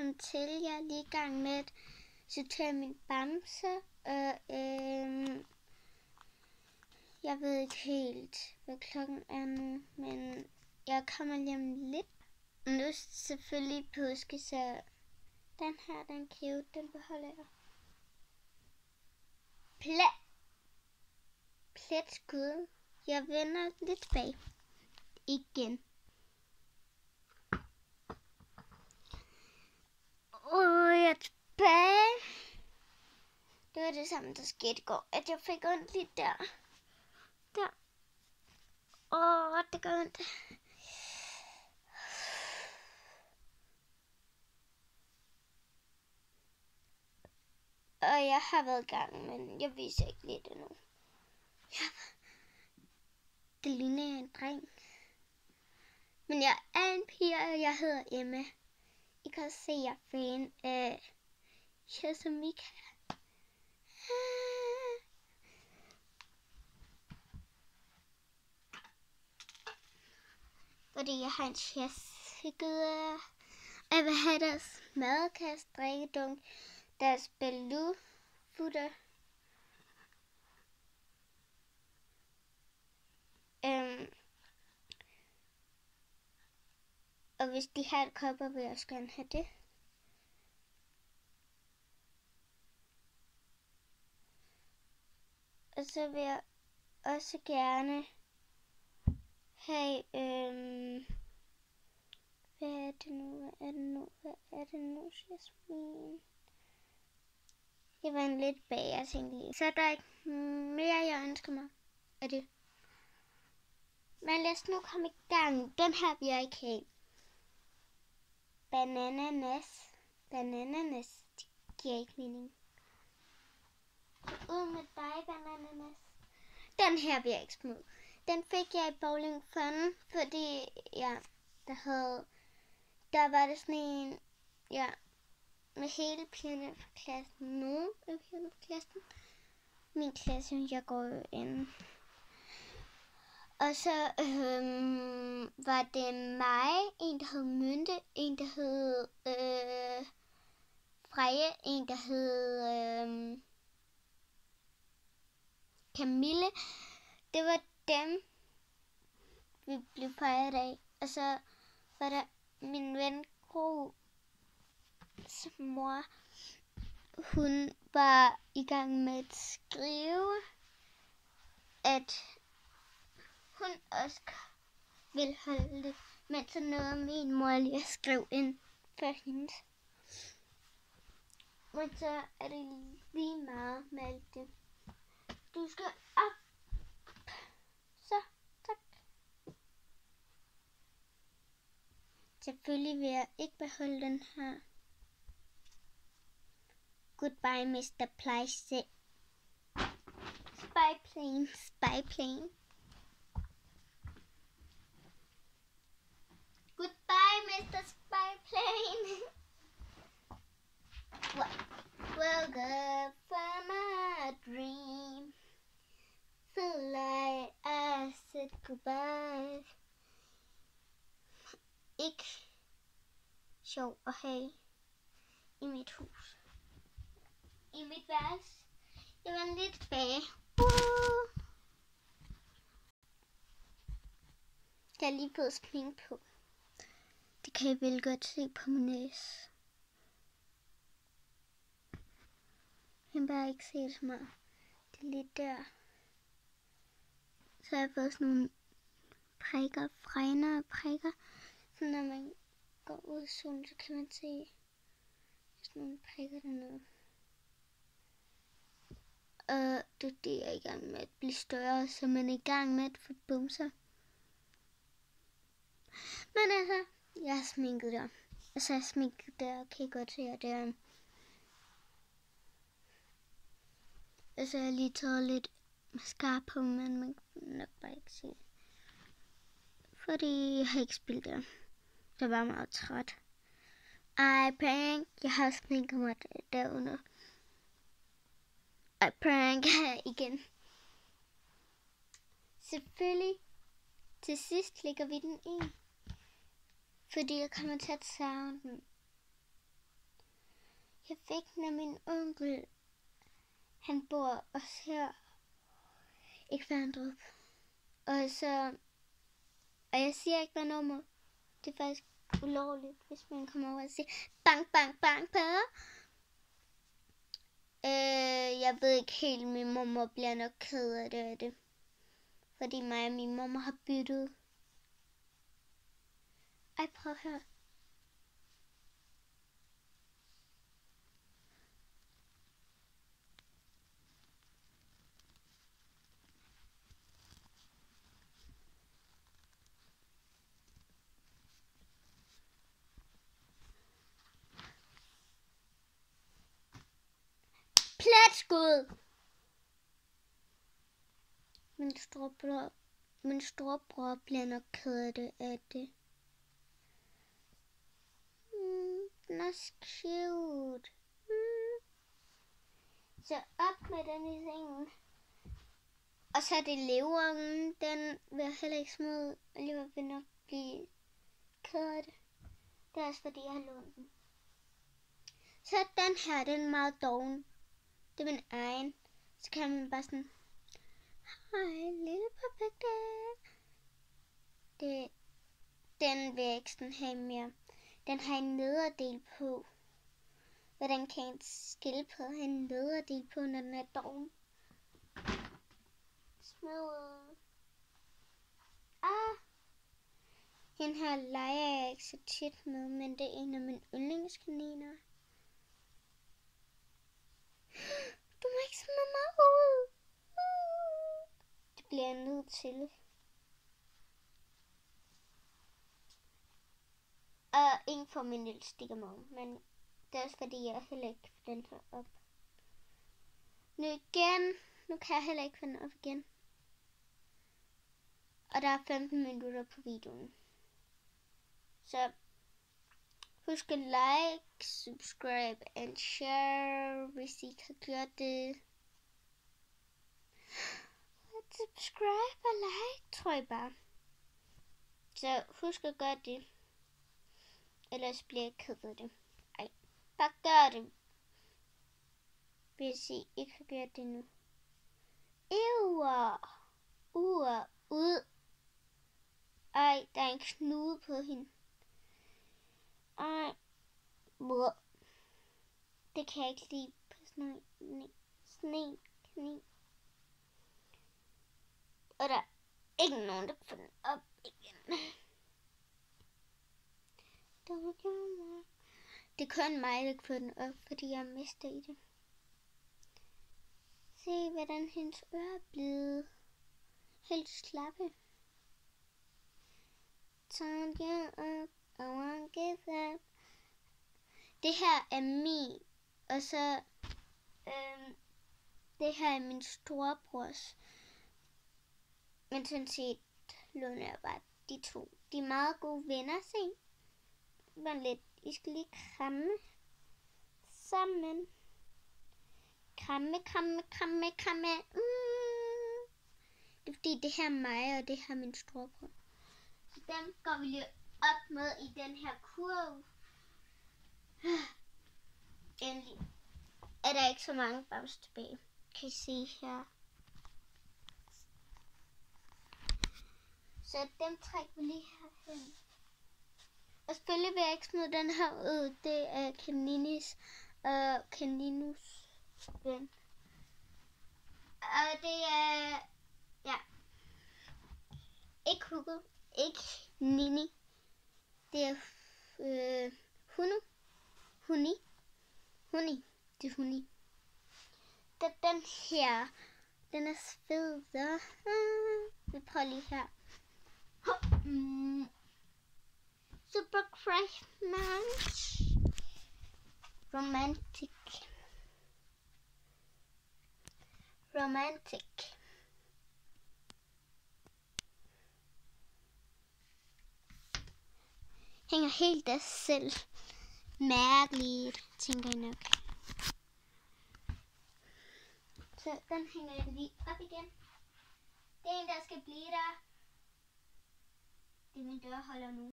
velkommen til. Jeg er lige i gang med at sortere min bamse, og jeg ved ikke helt, hvad klokken er nu, men jeg kommer lige om lidt. Nu er det selvfølgelig påske, så den her, den cute, den beholder jeg. Pletskud. Jeg vender lidt bag igen. Jeg er tilbage. Det var det samme, der skete i går, at jeg fik ondt lige der. Det gør ondt. Og jeg har været i gang, men jeg viser ikke lige det nu. Det ligner en dreng. Men jeg er en pige, og jeg hedder Emma. I kan også se, at jeg er fan af Mika. Fordi jeg har en chessfigurer. Jeg vil have deres madkasse, drikkedunk, deres balloonfutter. Og hvis de har et kopper, vil jeg også gerne have det. Og så vil jeg også gerne have, hvad er det nu, Jasmin? Jeg var en lidt bag, jeg tænkte lige. Så er der ikke mere, jeg ønsker mig af det. Men lad os nu komme i gang. Den her vil jeg ikke have. Bananas. Det giver ikke mening. Ud med dig, bananas. Den her vil jeg ikke smide. Den fik jeg i Bowling Fun, fordi der var det sådan en, med hele pigerne fra klassen. Nogle af pigerne fra klassen. Min klasse, jeg går jo ind. Og så var det mig, en der hed Mynte, en der hed Freja, en der hed Camille. Det var dem, vi blev fejret af. Og så var der min ven Gros mor. Hun var i gang med at skrive, at hun også ville holde det, men så nåede min mor lige at skrive ind for hende. Men så er det lige meget med alt det. Du skal op. Så, tak. Selvfølgelig vil jeg ikke beholde den her. Goodbye, Mr. Pleise. Spy plane. Goodbye, Mr. Spy plane. Woke up from a dream. Feel like I said goodbye. Ikke sjov at have i mit hus. I mit værelse. Jeg var lidt tilbage. Jeg har lige fået smink på. Det kan I vel godt se på min næse. Jeg kan bare ikke se det så meget. Det er lidt der. Så har jeg fået sådan nogle prikker, fregnere prikker. Så når man går ud i solen, så kan man se sådan nogle prikker dernede. Og det er i gang med at blive større, så man er i gang med at få bumser. Men altså, jeg har sminket der. Og så har jeg sminket der, kan I godt se her der. Og så har jeg lige taget lidt mascara på, men man kan nok bare ikke se det. Fordi jeg har ikke spillet der. Jeg var meget træt. Prank. Jeg har sminket mig derunder. Prank igen. Selvfølgelig. Til sidst lægger vi den i. Fordi jeg kommer til at savne den. Jeg fik den af min onkel. Han bor også her i Kværndrup. Og jeg siger ikke, hvad nummer. Det er faktisk ulovligt, hvis man kommer over og siger, bank, bank, bank på. Jeg ved ikke helt, min mor bliver nok ked af det. Fordi mig og min mor har byttet. Ej, prøv at høre. Pletskud! Min storebror bliver nok ked af det. Den er cute. Så op med den i sengen. Og så er det leveren. Den vil jeg heller ikke smide ud. Alligevel vil nok blive ked af det. Det er også fordi jeg har lånt den. Så den her, den er meget doven. Det er min egen. Så kan man bare sådan, hej lille perfekte. Den vil jeg ikke sådan have mere. Den har en nederdel på. Hvordan kan en skildpadde have en nederdel på, når den er doven? Smid. Den her leger jeg ikke så tit med, men det er en af mine yndlingskaniner. Du må ikke smide mig ud. Det bliver jeg nødt til. Og ingen får min lille stikkermad, men det er også fordi, jeg heller ikke får den her op. Nu kan jeg heller ikke få den op igen. Og der er 15 minutter på videoen. Så husk at like, subscribe and share, hvis I kan gøre det. Subscribe og like, tror jeg bare. Så husk at gøre det. Ellers bliver jeg ked af det. Ej, bare gør det. Hvis I ikke har gjort det nu. Ud. Ej, der er en knude på hende. Ej. Det kan jeg ikke lide på sne. Og der er ikke nogen, der får den op igen. Det er kun mig, der kan få den op, fordi jeg mister i det. Se, hvordan hendes ører er blevet helt slappe. Turn you up, I won't give up. Det her er min, og så det her er min storebrors. Men sådan set låner jeg bare de to. De er meget gode venner, se. Men lidt, I skal lige kramme sammen. Kramme. Det er fordi det her er mig, og det her er min storebror. Så dem går vi lige op med i den her kurv. Endelig er der ikke så mange bams tilbage. Kan I se her. Så dem trækker vi lige herhen. Og selvfølgelig vil jeg ikke smide den her ud. Det er Kaninis og Kaninus ven. Og det er, ja, ikke Hugo, ikke Nini. Det er Huni. Det er Huni. Den her, den er fed. Vi prøver lige her. Super Christmas. Romantic. Hænger helt af selv. Mærkeligt, tænker I nok. Så den hænger jeg lige op igen. Det er en, der skal blive der. Det er min dørholder nu.